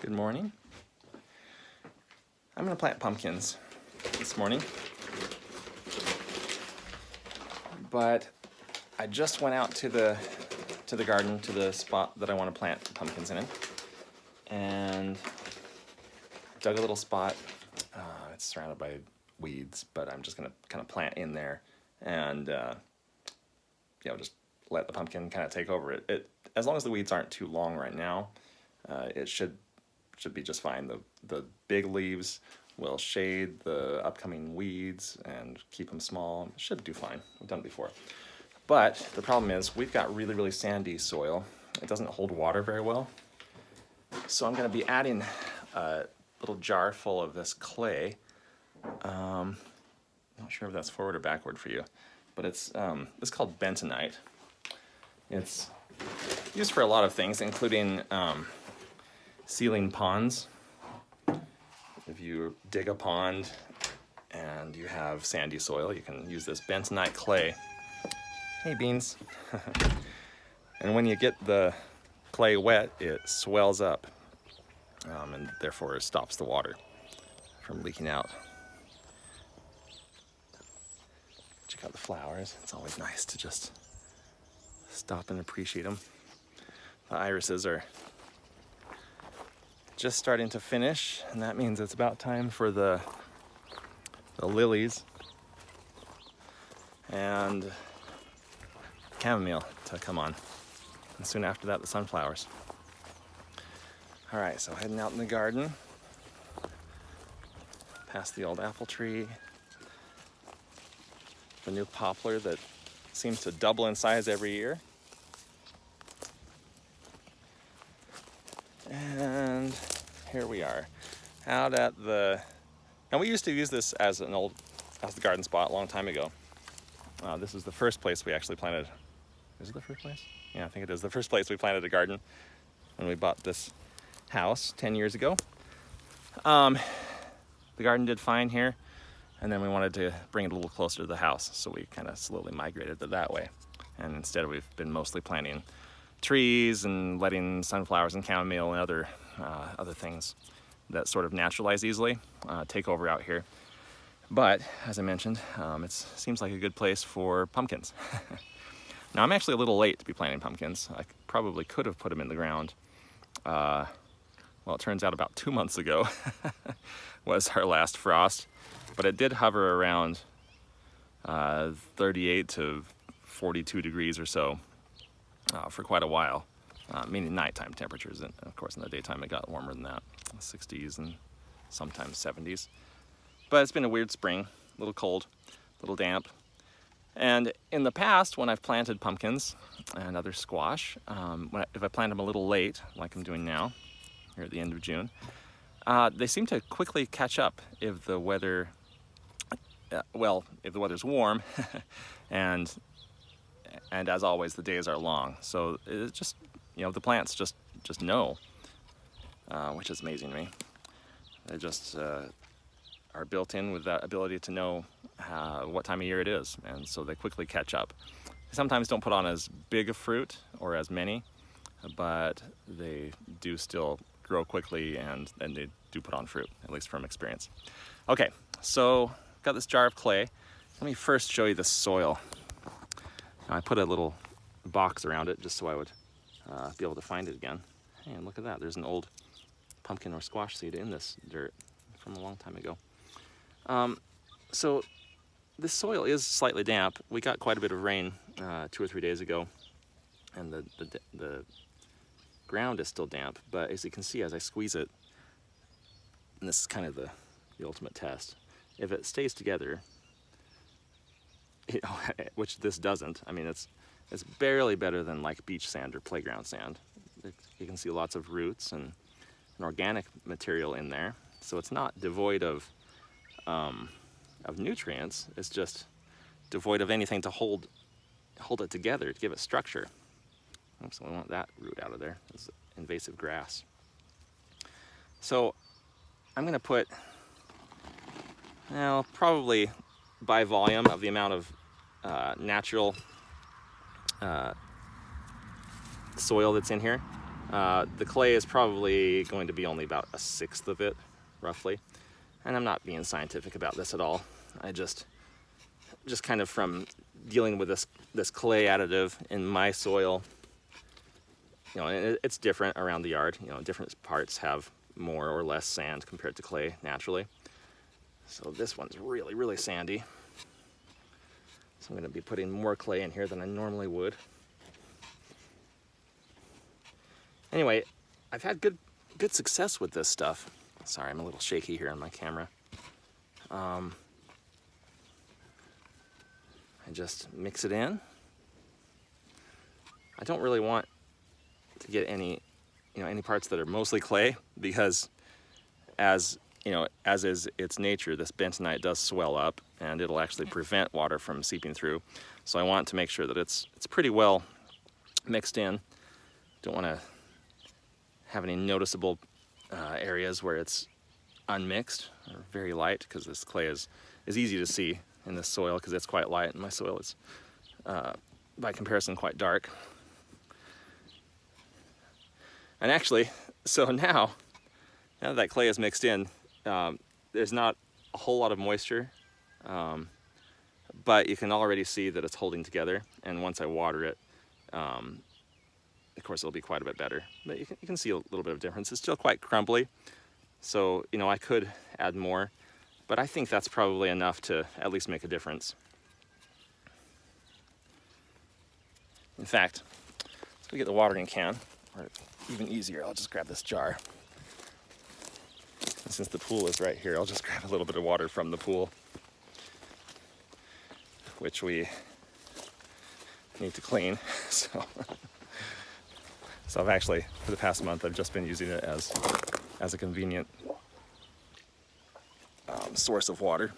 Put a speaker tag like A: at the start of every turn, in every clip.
A: Good morning. I'm going to plant pumpkins this morning, but I just went out to the garden, to the spot that I want to plant pumpkins in, and dug a little spot. It's surrounded by weeds, but I'm just going to kind of plant in there and just let the pumpkin kind of take over it. As long as the weeds aren't too long right now, it should be just fine. The big leaves will shade the upcoming weeds and keep them small. It should do fine. We've done it before. But the problem is we've got really, really sandy soil. It doesn't hold water very well. So I'm going to be adding a little jar full of this clay. Not sure if that's forward or backward for you, but it's called bentonite. It's used for a lot of things, including sealing ponds. If you dig a pond and you have sandy soil, you can use this bentonite clay. Hey, beans. And when you get the clay wet, it swells up, and therefore stops the water from leaking out. Check out the flowers. It's always nice to just stop and appreciate them. The irises are just starting to finish, and that means it's about time for the lilies and chamomile to come on. And soon after that, the sunflowers. All right, so heading out in the garden, past the old apple tree, the new poplar that seems to double in size every year. And here we are, out at and we used to use this as the garden spot a long time ago. This is the first place we actually planted. Is it the first place? Yeah, I think it is the first place we planted a garden when we bought this house 10 years ago. The garden did fine here, and then we wanted to bring it a little closer to the house, so we kind of slowly migrated it that way. And instead we've been mostly planting trees and letting sunflowers and chamomile and other things that sort of naturalize easily take over out here. But as I mentioned, it seems like a good place for pumpkins. Now I'm actually a little late to be planting pumpkins. I probably could have put them in the ground. Well, it turns out about 2 months ago was our last frost, but it did hover around 38 to 42 degrees or so for quite a while, meaning nighttime temperatures. And of course in the daytime it got warmer than that, 60s and sometimes 70s. But it's been a weird spring, a little cold, a little damp. And in the past, when I've planted pumpkins and other squash, if I plant them a little late, like I'm doing now, here at the end of June, they seem to quickly catch up if the weather, if the weather's warm, and as always, the days are long. So it just, the plants just know, which is amazing to me. They just are built in with that ability to know what time of year it is, and so they quickly catch up. They sometimes don't put on as big a fruit or as many, but they do still grow quickly, and they do put on fruit, at least from experience. Okay, so got this jar of clay. Let me first show you the soil. Now, I put a little box around it just so I would be able to find it again. Hey, and look at that, there's an old pumpkin or squash seed in this dirt from a long time ago. So this soil is slightly damp. We got quite a bit of rain 2 or 3 days ago, and the ground is still damp, but as you can see, as I squeeze it, and this is kind of the ultimate test, if it stays together, which this doesn't, I mean, it's barely better than like beach sand or playground sand. You can see lots of roots and an organic material in there, so it's not devoid of nutrients. It's just devoid of anything to hold it together, to give it structure. Oops, we want that root out of there. It's invasive grass. So I'm going to put, probably by volume of the amount of natural soil that's in here, The clay is probably going to be only about 1/6 of it, roughly. And I'm not being scientific about this at all. I just kind of from dealing with this clay additive in my soil, you know, and it's different around the yard. You know, different parts have more or less sand compared to clay naturally. So this one's really, really sandy. So I'm going to be putting more clay in here than I normally would. Anyway, I've had good success with this stuff. Sorry, I'm a little shaky here on my camera. I just mix it in. I don't really want to get any parts that are mostly clay, because as is its nature, this bentonite does swell up and it'll actually prevent water from seeping through. So I want to make sure that it's pretty well mixed in. Don't want to have any noticeable areas where it's unmixed or very light, because this clay is easy to see in this soil because it's quite light, and my soil is by comparison quite dark. And actually, so now that clay is mixed in, there's not a whole lot of moisture, but you can already see that it's holding together, and once I water it, of course it'll be quite a bit better. But you can see a little bit of difference. It's still quite crumbly, so I could add more, but I think that's probably enough to at least make a difference. In fact, let's go get the watering can, or even easier, I'll just grab this jar. And since the pool is right here, I'll just grab a little bit of water from the pool, which we need to clean. So I've actually, for the past month, I've just been using it as a convenient source of water.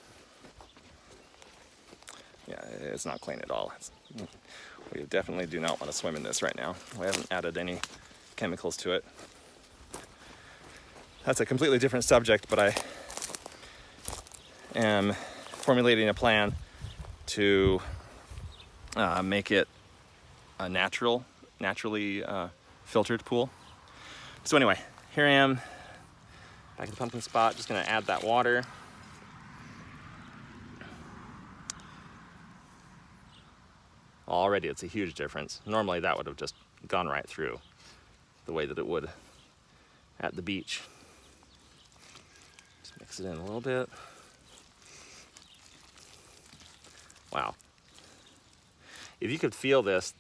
A: Yeah, it's not clean at all. We definitely do not want to swim in this right now. We haven't added any chemicals to it. That's a completely different subject, but I am formulating a plan to make it a naturally filtered pool. So anyway, here I am back at the pumpkin spot. Just going to add that water. Already it's a huge difference. Normally that would have just gone right through the way that it would at the beach. Just mix it in a little bit. Wow. If you could feel this,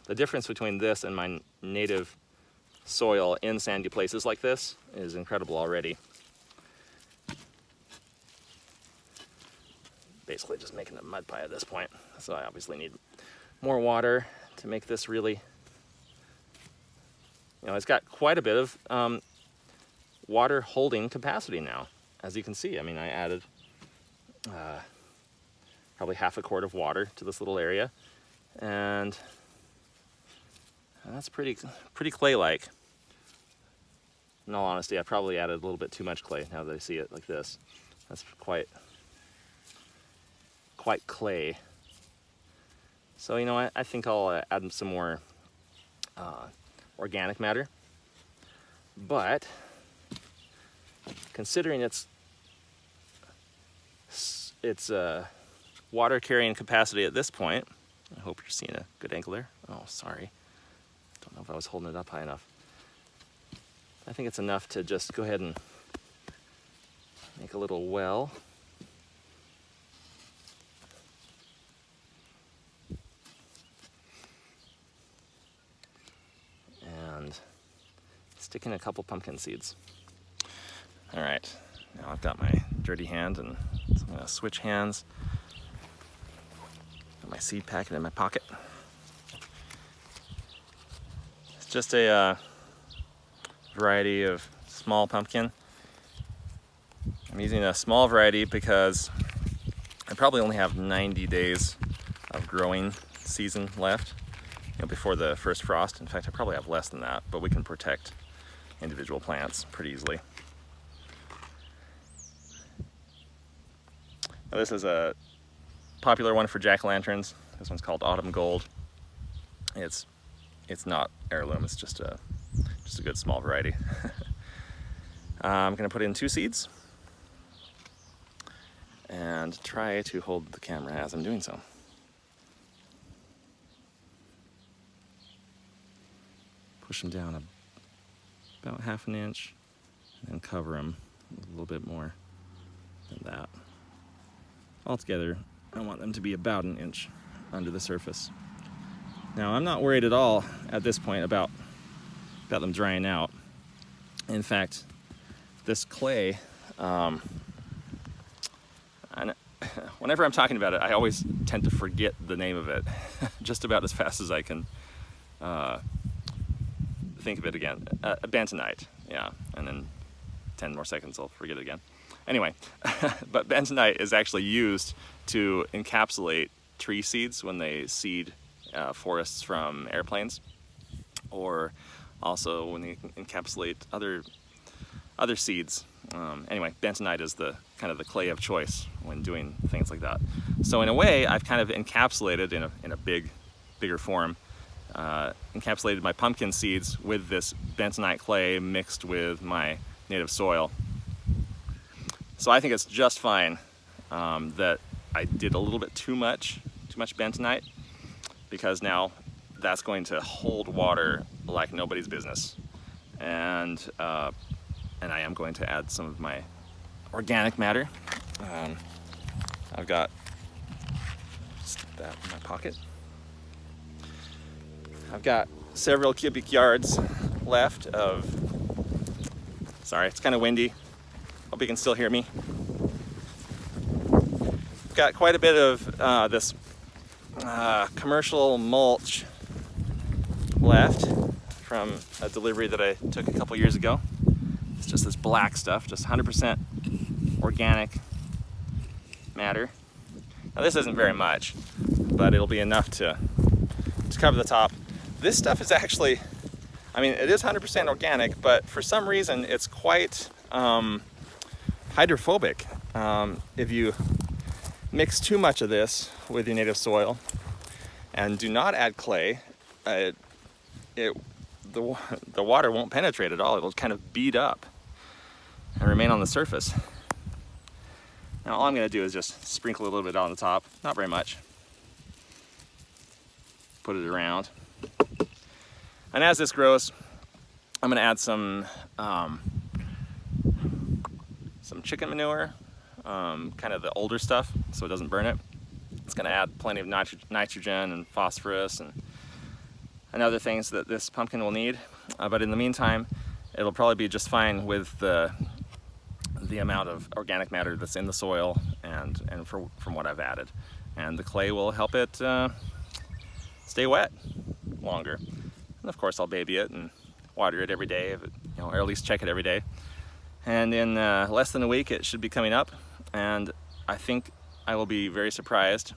A: the difference between this and my native soil in sandy places like this is incredible already. Basically just making a mud pie at this point. So I obviously need more water to make this really, it's got quite a bit of water holding capacity now. As you can see, I mean, I added probably half a quart of water to this little area, and that's pretty clay-like. In all honesty, I probably added a little bit too much clay now that I see it like this. That's quite clay. So I think I'll add some more organic matter. But considering its water carrying capacity at this point, I hope you're seeing a good angle there. Oh, sorry. Don't know if I was holding it up high enough. I think it's enough to just go ahead and make a little well. And stick in a couple pumpkin seeds. All right, now I've got my dirty hand, and so I'm gonna switch hands. Got my seed packet in my pocket. It's just a variety of small pumpkin. I'm using a small variety because I probably only have 90 days of growing season left, before the first frost. In fact, I probably have less than that, but we can protect individual plants pretty easily. Now, this is a popular one for jack-o'-lanterns. This one's called Autumn Gold. It's not heirloom, it's just just a good small variety. I'm gonna put in 2 seeds and try to hold the camera as I'm doing so. Push them down about 1/2 inch and then cover them a little bit more than that. Altogether, I want them to be about 1 inch under the surface. Now, I'm not worried at all at this point about them drying out. In fact, this clay, whenever I'm talking about it, I always tend to forget the name of it just about as fast as I can think of it again. Bentonite, yeah, and then 10 more seconds I'll forget it again. Anyway, but bentonite is actually used to encapsulate tree seeds when they seed forests from airplanes, or also when they encapsulate other seeds. Anyway, bentonite is the kind of the clay of choice when doing things like that. So in a way, I've kind of encapsulated in a bigger form, encapsulated my pumpkin seeds with this bentonite clay mixed with my native soil. So I think it's just fine that I did a little bit too much bentonite, because now that's going to hold water like nobody's business. And I am going to add some of my organic matter. I've got that in my pocket. I've got several cubic yards left of, sorry, it's kind of windy. Hope you can still hear me. I've got quite a bit of this commercial mulch left from a delivery that I took a couple years ago. It's just this black stuff, just 100% organic matter. Now this isn't very much, but it'll be enough to cover the top. This stuff is actually, I mean, it is 100% organic, but for some reason it's quite hydrophobic. If you mix too much of this with your native soil and do not add clay, the water won't penetrate at all. It'll kind of bead up and remain on the surface. Now all I'm going to do is just sprinkle a little bit on the top, not very much. Put it around. And as this grows, I'm going to add some chicken manure, kind of the older stuff, so it doesn't burn it. It's going to add plenty of nitrogen and phosphorus and other things that this pumpkin will need. But in the meantime, it'll probably be just fine with the amount of organic matter that's in the soil and from what I've added. And the clay will help it stay wet longer. And of course, I'll baby it and water it every day, or at least check it every day. And in less than a week, it should be coming up. And I think I will be very surprised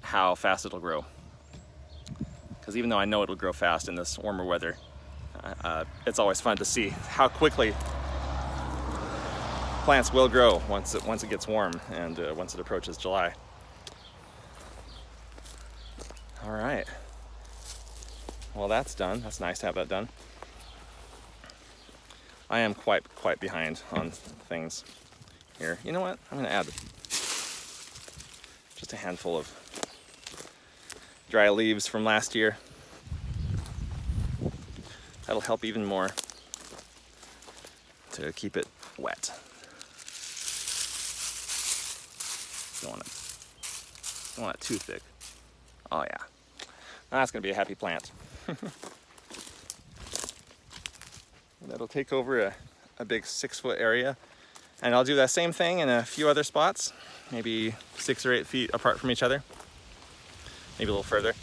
A: how fast it'll grow. Because even though I know it'll grow fast in this warmer weather, it's always fun to see how quickly plants will grow once it gets warm and once it approaches July. All right. Well, that's done. That's nice to have that done. I am quite behind on things here. You know what? I'm going to add just a handful of dry leaves from last year. That'll help even more to keep it wet. Don't want it too thick. Oh yeah, that's gonna be a happy plant. That'll take over a big 6-foot area, and I'll do that same thing in a few other spots, maybe 6 or 8 feet apart from each other, maybe a little further.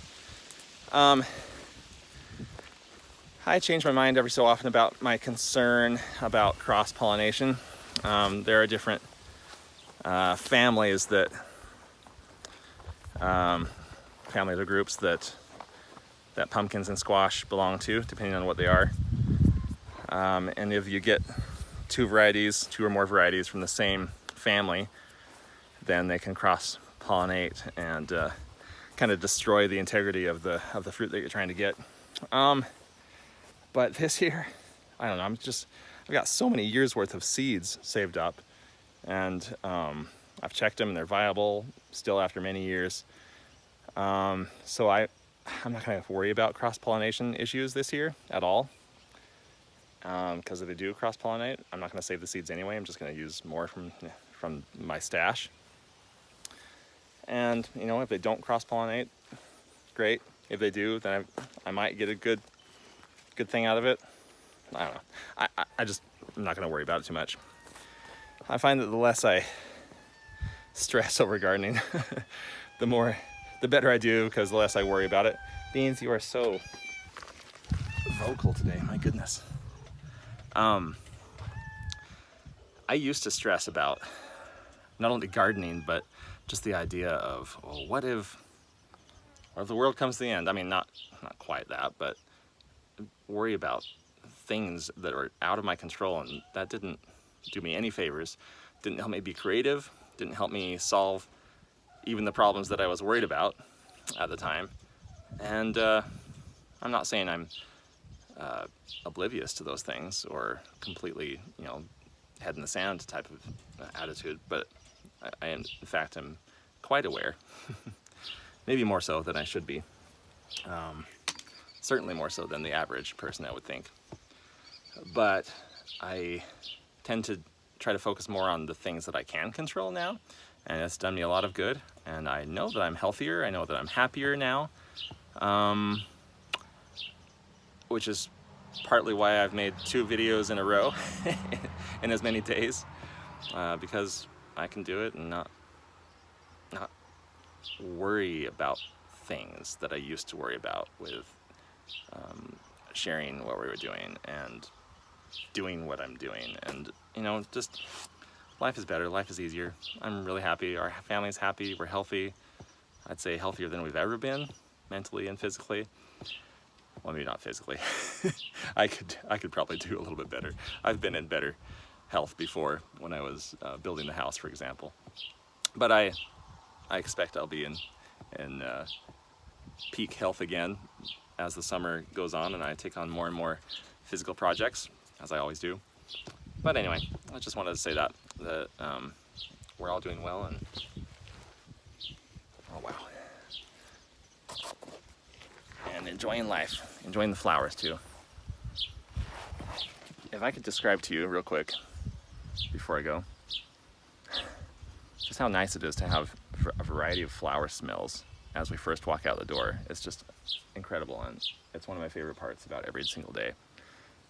A: I change my mind every so often about my concern about cross-pollination. There are different families or groups that pumpkins and squash belong to, depending on what they are. And if you get 2 or more varieties from the same family, then they can cross-pollinate and kind of destroy the integrity of the fruit that you're trying to get. But this year, I don't know, I've got so many years worth of seeds saved up, and I've checked them and they're viable still after many years. So I'm not gonna worry about cross-pollination issues this year at all. Because if they do cross-pollinate, I'm not gonna save the seeds anyway. I'm just gonna use more from my stash. And you know, if they don't cross-pollinate, great. If they do, then I might get a good thing out of it. I don't know. I'm not gonna worry about it too much. I find that the less I stress over gardening, the better I do, because the less I worry about it. Beans, you are so vocal today, my goodness. I used to stress about not only gardening, but just the idea of, well, what if the world comes to the end? I mean, not quite that, but worry about things that are out of my control, and that didn't do me any favors. Didn't help me be creative, didn't help me solve even the problems that I was worried about at the time. And I'm not saying I'm oblivious to those things or completely, you know, head in the sand type of attitude, but I in fact am quite aware. Maybe more so than I should be. Certainly more so than the average person, I would think. But I tend to try to focus more on the things that I can control now, and it's done me a lot of good. And I know that I'm healthier, I know that I'm happier now, which is partly why I've made 2 videos in a row in as many days, because I can do it and not worry about things that I used to worry about with sharing what we were doing and doing what I'm doing. And you know, just life is better, life is easier. I'm really happy, our family's happy, we're healthy. I'd say healthier than we've ever been, mentally and physically. Well, maybe not physically. I could probably do a little bit better. I've been in better health before, when I was building the house, for example. But I expect I'll be in peak health again as the summer goes on and I take on more and more physical projects, as I always do. But anyway, I just wanted to say that we're all doing well, and oh wow, and enjoying life, enjoying the flowers too. If I could describe to you real quick before I go, just how nice it is to have a variety of flower smells as we first walk out the door. It's just incredible, and it's one of my favorite parts about every single day.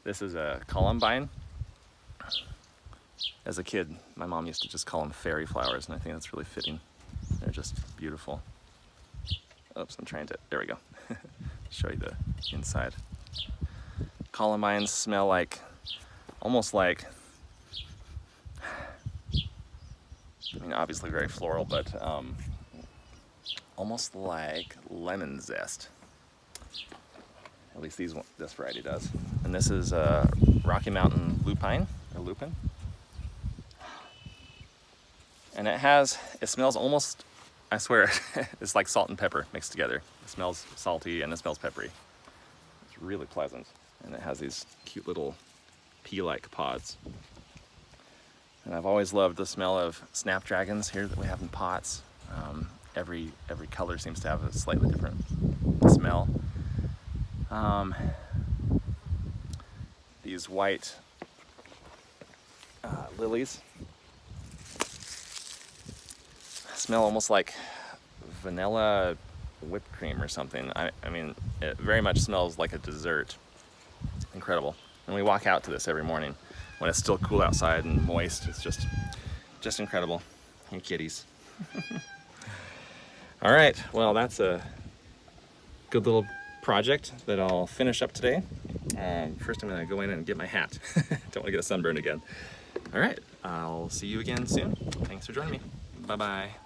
A: This is a columbine. As a kid, my mom used to just call them fairy flowers, and I think that's really fitting. They're just beautiful. Oops, I'm trying to, there we go. Show you the inside. Columbines smell like, almost like, I mean, obviously very floral, but almost like lemon zest. At least this variety does. And this is Rocky Mountain lupine, or lupin. And it smells almost, I swear, it's like salt and pepper mixed together. It smells salty and it smells peppery. It's really pleasant. And it has these cute little pea-like pods. And I've always loved the smell of snapdragons here that we have in pots. Every color seems to have a slightly different smell. These white lilies smell almost like vanilla whipped cream or something. I mean, it very much smells like a dessert. Incredible. And we walk out to this every morning when it's still cool outside and moist. It's just incredible. Hey kitties. All right, well, that's a good little project that I'll finish up today. First I'm gonna go in and get my hat. Don't wanna get a sunburn again. All right, I'll see you again soon. Thanks for joining me. Bye-bye.